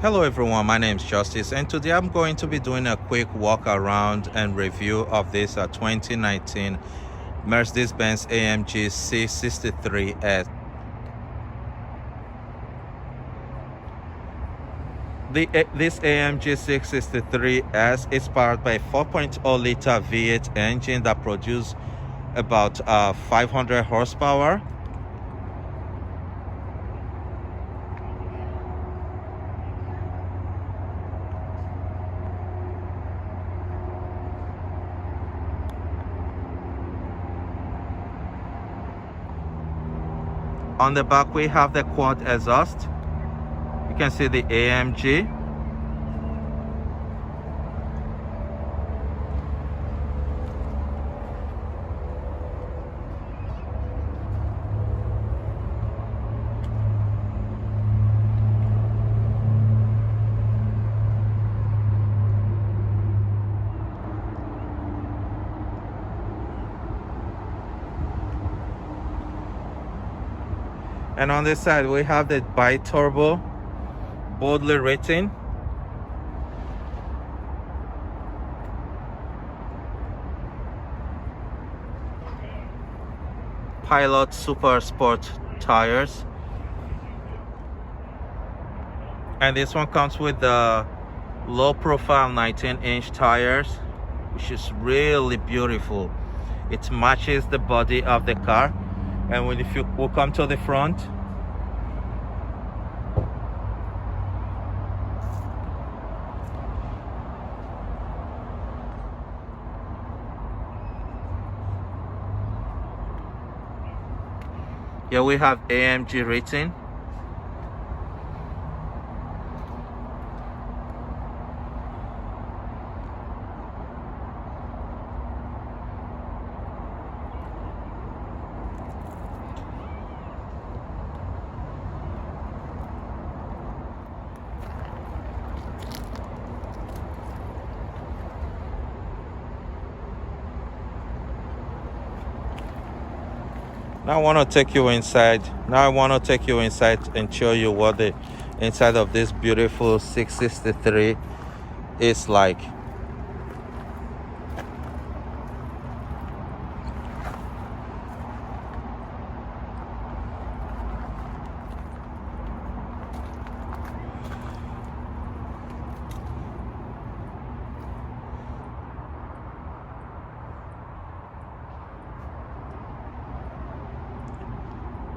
Hello everyone, my name is Justice, and today I'm going to be doing a quick walk around and review of this 2019 Mercedes-Benz AMG C63S. This AMG 663S is powered by a 4.0 liter V8 engine that produces about 500 horsepower. On the back we have the quad exhaust. You can see the AMG. And on this side we have the bi-turbo boldly written. Pilot Super Sport tires. And this one comes with the low profile 19-inch tires, which is really beautiful. It matches the body of the car. And if you will come to the front, here we have AMG written. Now I want to take you inside. And show you what the inside of this beautiful 663 is like.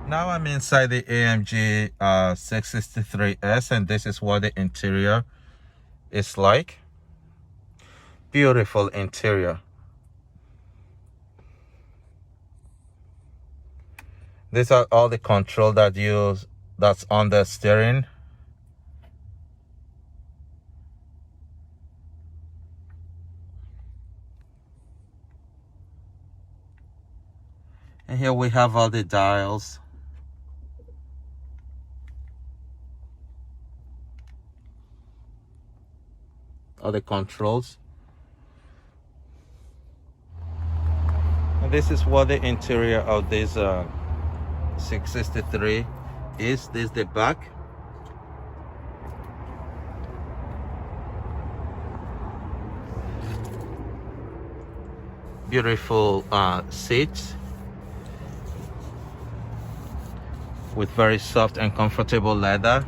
Now I'm inside the AMG 663S, and this is what the interior is like. Beautiful interior. These are all the control that's on the steering. And here we have all the dials. All the controls. And this is what the interior of this 663 is. This is the back. Beautiful seats with very soft and comfortable leather.